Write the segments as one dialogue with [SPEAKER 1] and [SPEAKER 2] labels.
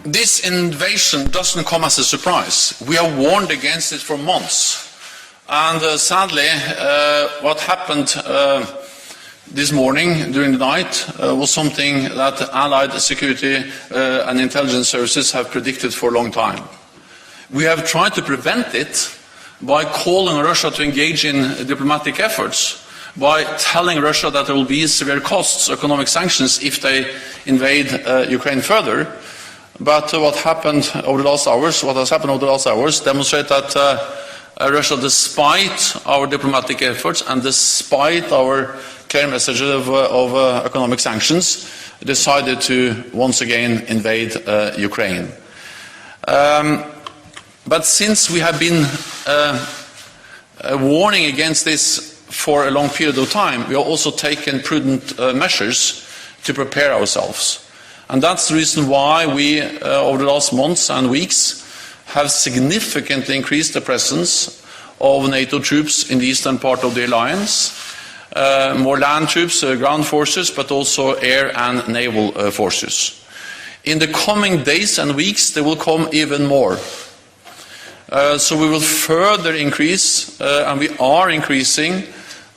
[SPEAKER 1] This invasion doesn't come as a surprise. We have warned against it for months. And sadly, what happened this morning during the night was something that Allied security and intelligence services have predicted for a long time. We have tried to prevent it by calling Russia to engage in diplomatic efforts, by telling Russia that there will be severe costs, economic sanctions, if they invade Ukraine further. But what happened over the last hours, what has happened over the last hours, demonstrate that Russia, despite our diplomatic efforts and despite our clear message of economic sanctions, decided to once again invade Ukraine. But since we have been warning against this for a long period of time, we have also taken prudent measures to prepare ourselves. And that's the reason why we, over the last months and weeks, have significantly increased the presence of NATO troops in the eastern part of the alliance. More land troops, ground forces, but also air and naval forces. In the coming days and weeks, there will come even more. So we will further increase, and we are increasing,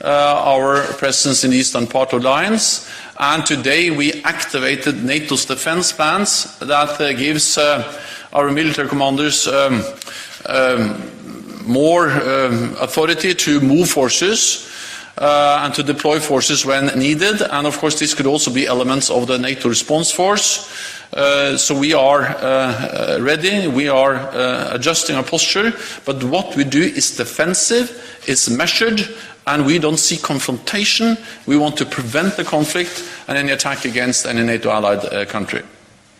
[SPEAKER 1] our presence in the eastern part of the alliance. And today we activated NATO's defense plans that gives our military commanders more authority to move forces and to deploy forces when needed. And of course this could also be elements of the NATO response force. So we are ready, we are adjusting our posture, but what we do is defensive, is measured, and we don't see confrontation. We want to prevent the conflict and any attack against any NATO allied country.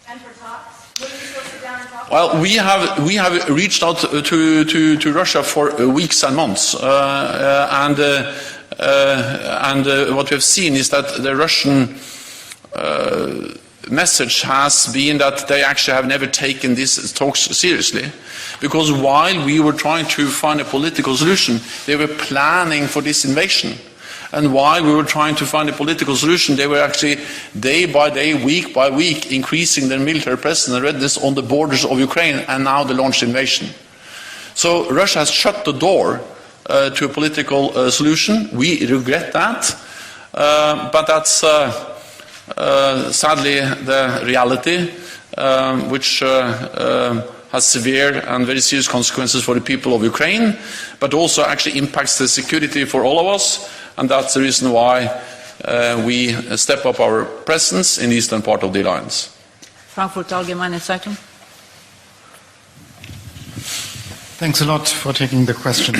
[SPEAKER 2] And for talks? Will you still sit down and talk?
[SPEAKER 1] Well, we have reached out to Russia for weeks and months, and what we have seen is that the Russian message has been that they actually have never taken these talks seriously, because while we were trying to find a political solution, they were planning for this invasion. And while we were trying to find a political solution, they were actually day by day, week by week, increasing their military presence and readiness on the borders of Ukraine, and now they launched invasion. So Russia has shut the door to a political solution. We regret that, but that's sadly the reality, which has severe and very serious consequences for the people of Ukraine, but also actually impacts the security for all of us, and that's the reason why we step up our presence in the eastern part of the alliance.
[SPEAKER 3] Frankfurt Allgemeine Zeitung.
[SPEAKER 4] Thanks a lot for taking the question.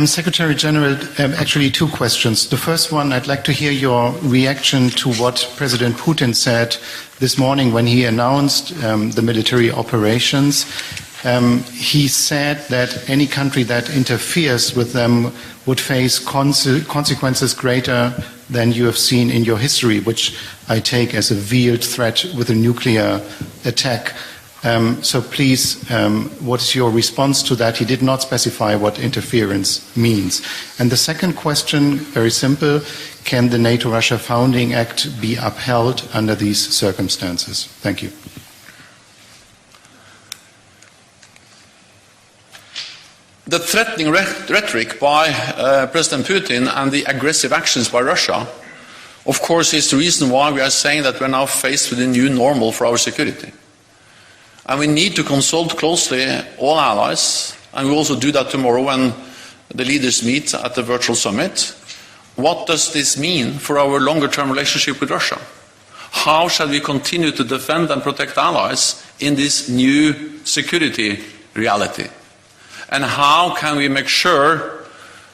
[SPEAKER 4] Secretary General, actually two questions. The first one, I'd like to hear your reaction to what President Putin said this morning when he announced the military operations. He said that any country that interferes with them would face consequences greater than you have seen in your history, which I take as a veiled threat with a nuclear attack. So please, what is your response to that? He did not specify what interference means. And the second question, very simple, can the NATO-Russia Founding Act be upheld under these circumstances? Thank you.
[SPEAKER 1] The threatening rhetoric by President Putin and the aggressive actions by Russia, of course, is the reason why we are saying that we are now faced with a new normal for our security. And we need to consult closely all allies, and we also do that tomorrow when the leaders meet at the virtual summit. What does this mean for our longer-term relationship with Russia? How shall we continue to defend and protect allies in this new security reality? And how can we make sure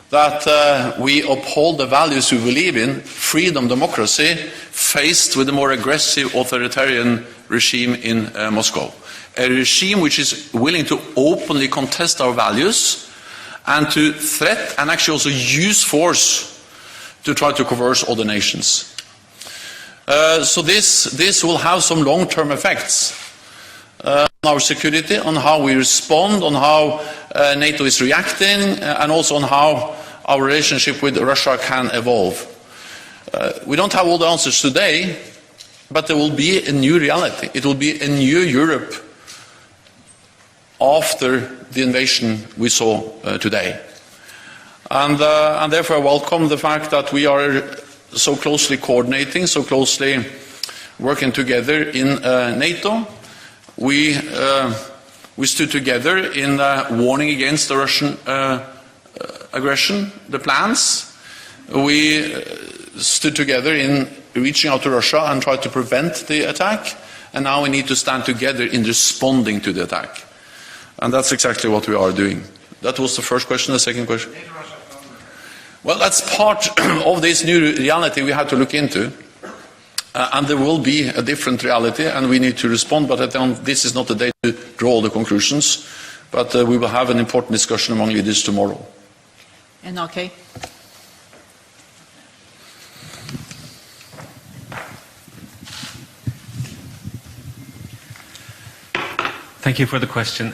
[SPEAKER 1] that we uphold the values we believe in, freedom, democracy, faced with a more aggressive authoritarian regime in Moscow? A regime which is willing to openly contest our values and to threat and actually also use force to try to coerce other nations. So this will have some long-term effects on our security, on how we respond, on how NATO is reacting, and also on how our relationship with Russia can evolve. We don't have all the answers today, but there will be a new reality. It will be a new Europe after the invasion we saw today. And therefore I welcome the fact that we are so closely coordinating, so closely working together in NATO. We stood together in warning against the Russian aggression, the plans. We stood together in reaching out to Russia and tried to prevent the attack. And now we need to stand together in responding to the attack. And that's exactly what we are doing. That was the first question. The second question? Well, that's part of this new reality we have to look into. And there will be a different reality, and we need to respond. But this is not the day to draw the conclusions. But we will have an important discussion among leaders tomorrow.
[SPEAKER 3] And okay.
[SPEAKER 5] Thank you for the question.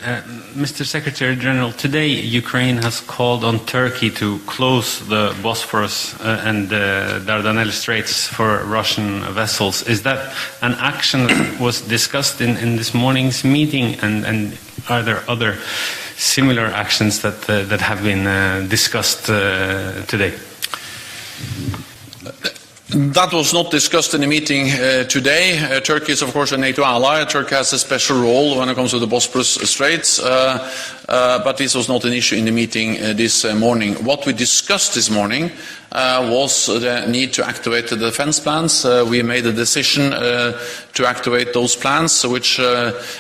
[SPEAKER 5] Mr. Secretary General, today Ukraine has called on Turkey to close the Bosphorus and the Dardanelles Straits for Russian vessels. Is that an action that was discussed in this morning's meeting, and are there other similar actions that have been discussed today?
[SPEAKER 1] That was not discussed in the meeting today. Turkey is, of course, a NATO ally. Turkey has a special role when it comes to the Bosporus Straits, but this was not an issue in the meeting this morning. What we discussed this morning was the need to activate the defense plans. We made a decision to activate those plans, which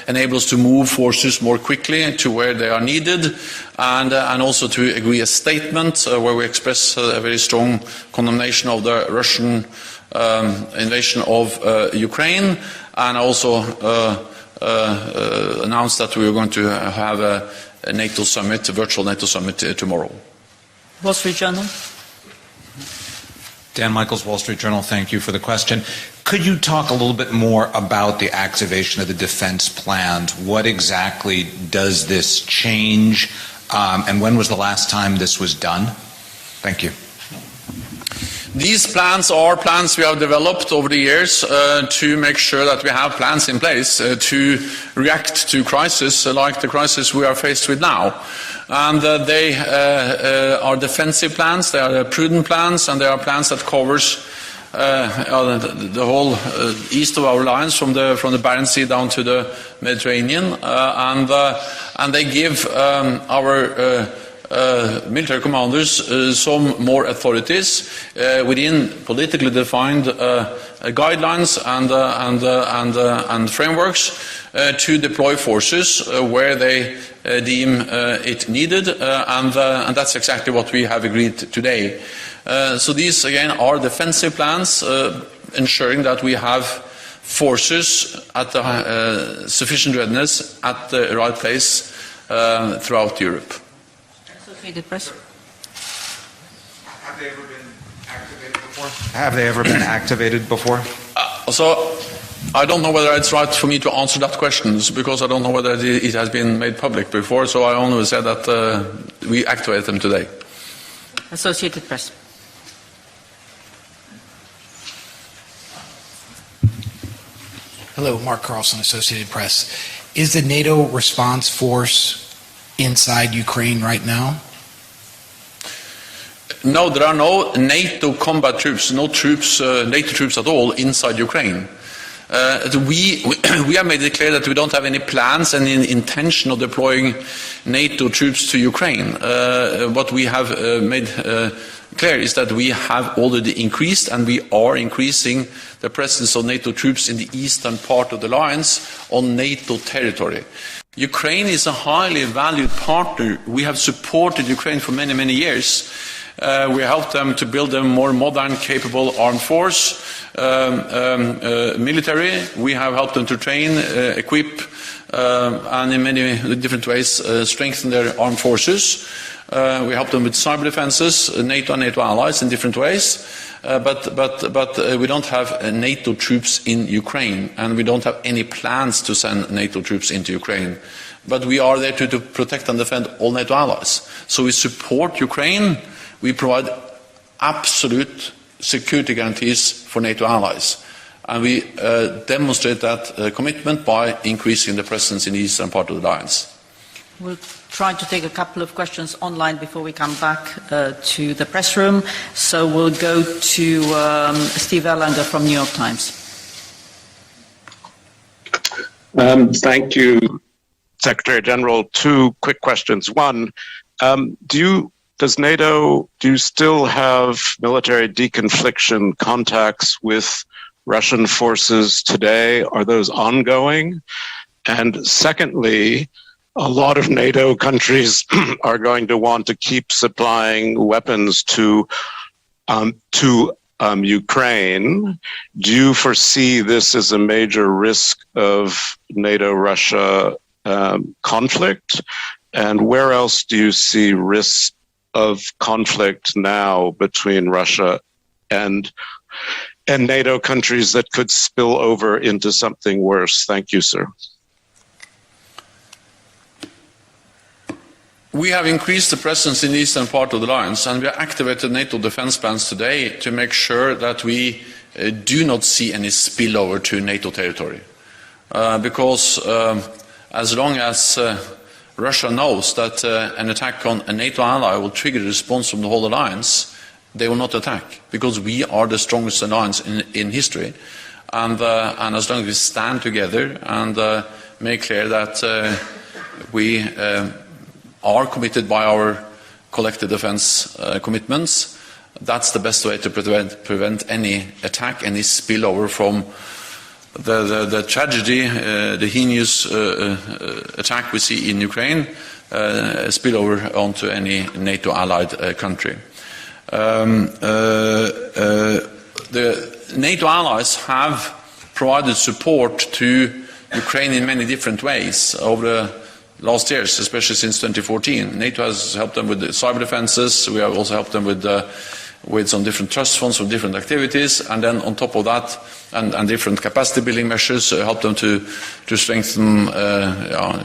[SPEAKER 1] enables to move forces more quickly to where they are needed, and also to agree a statement where we express a very strong condemnation of the Russian invasion of Ukraine, and also announced that we are going to have a NATO summit, a virtual NATO summit tomorrow.
[SPEAKER 3] Wall Street Journal.
[SPEAKER 6] Dan Michaels, Wall Street Journal, thank you for the question. Could you talk a little bit more about the activation of the defense plans? What exactly does this change, and when was the last time this was done? Thank you.
[SPEAKER 1] These plans are plans we have developed over the years to make sure that we have plans in place to react to crises like the crisis we are faced with now. And they are defensive plans, they are prudent plans, and they are plans that covers the whole east of our lines from the Barents Sea down to the Mediterranean, and they give our military commanders some more authorities within politically defined guidelines and frameworks to deploy forces where they deem it needed, and that's exactly what we have agreed today. So these again are defensive plans, ensuring that we have forces at the sufficient readiness at the right place throughout Europe.
[SPEAKER 3] Associated Press.
[SPEAKER 7] Have they ever been activated before? Have they ever been activated before?
[SPEAKER 1] So I don't know whether it's right for me to answer that question, because I don't know whether it has been made public before, so I only said that we activated them today.
[SPEAKER 3] Associated Press.
[SPEAKER 8] Hello, Mark Carlson, Associated Press. Is the NATO response force inside Ukraine right now?
[SPEAKER 1] No, there are no NATO combat troops, no troops, NATO troops at all inside Ukraine. We have made it clear that we don't have any plans and any intention of deploying NATO troops to Ukraine. What we have made clear is that we have already increased, and we are increasing the presence of NATO troops in the eastern part of the alliance on NATO territory. Ukraine is a highly valued partner. We have supported Ukraine for many, many years. We helped them to build a more modern, capable armed force, military. We have helped them to train, equip, and in many different ways strengthen their armed forces. We help them with cyber defenses, NATO and NATO allies in different ways. But we don't have NATO troops in Ukraine, and we don't have any plans to send NATO troops into Ukraine. But we are there to protect and defend all NATO allies. So we support Ukraine. We provide absolute security guarantees for NATO allies. And we demonstrate that commitment by increasing the presence in the eastern part of the alliance.
[SPEAKER 3] We'll try to take a couple of questions online before we come back to the press room. So we'll go to Steve Erlanger from New York Times.
[SPEAKER 9] Thank you, Secretary General. Two quick questions. One, do you still have military deconfliction contacts with Russian forces today? Are those ongoing? And secondly, a lot of NATO countries are going to want to keep supplying weapons to Ukraine. Do you foresee this as a major risk of NATO-Russia conflict? And where else do you see risks of conflict now between Russia and NATO countries that could spill over into something worse? Thank you, sir.
[SPEAKER 1] We have increased the presence in the eastern part of the alliance, and we have activated NATO defense plans today to make sure that we do not see any spillover to NATO territory. Because as long as Russia knows that an attack on a NATO ally will trigger a response from the whole alliance, they will not attack, because we are the strongest alliance in history. And as long as we stand together and make clear that we are committed by our collective defense commitments, that's the best way to prevent any attack, any spillover from the tragedy, the heinous attack we see in Ukraine, spillover onto any NATO allied country. The NATO allies have provided support to Ukraine in many different ways over the last years, especially since 2014. NATO has helped them with the cyber defenses. We have also helped them with some different trust funds for different activities, and then on top of that, and different capacity building measures, help them to strengthen,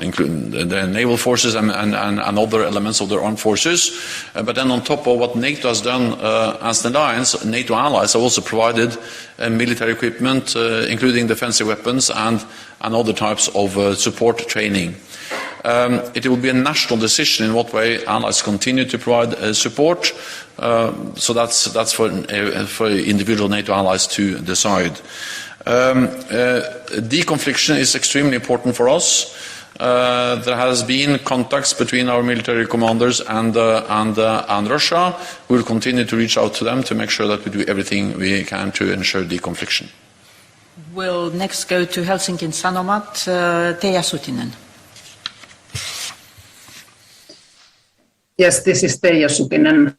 [SPEAKER 1] including the naval forces and other elements of their armed forces. But then on top of what NATO has done as an alliance, NATO allies have also provided military equipment, including defensive weapons and other types of support training. It will be a national decision in what way allies continue to provide support. So that's for individual NATO allies to decide. Deconfliction is extremely important for us. There has been contacts between our military commanders and Russia. We will continue to reach out to them to make sure that we do everything we can to ensure deconfliction.
[SPEAKER 3] We'll next go to Helsingin Sanomat, Teija Sutinen.
[SPEAKER 10] Yes, this is Teija Sutinen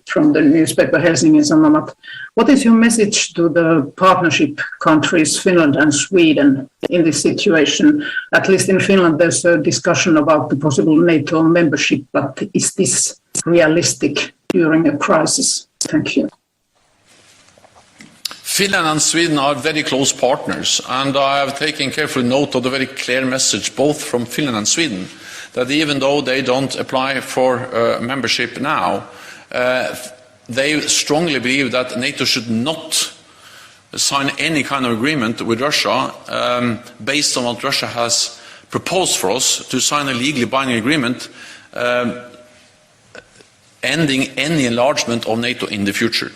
[SPEAKER 10] from the newspaper Helsingin Sanomat. What is your message to the partnership countries, Finland and Sweden, in this situation? At least in Finland, there's a discussion about the possible NATO membership, but is this realistic during a crisis? Thank you.
[SPEAKER 1] Finland and Sweden are very close partners, and I have taken careful note of the very clear message both from Finland and Sweden, that even though they don't apply for membership now, they strongly believe that NATO should not sign any kind of agreement with Russia based on what Russia has proposed for us, to sign a legally binding agreement ending any enlargement of NATO in the future.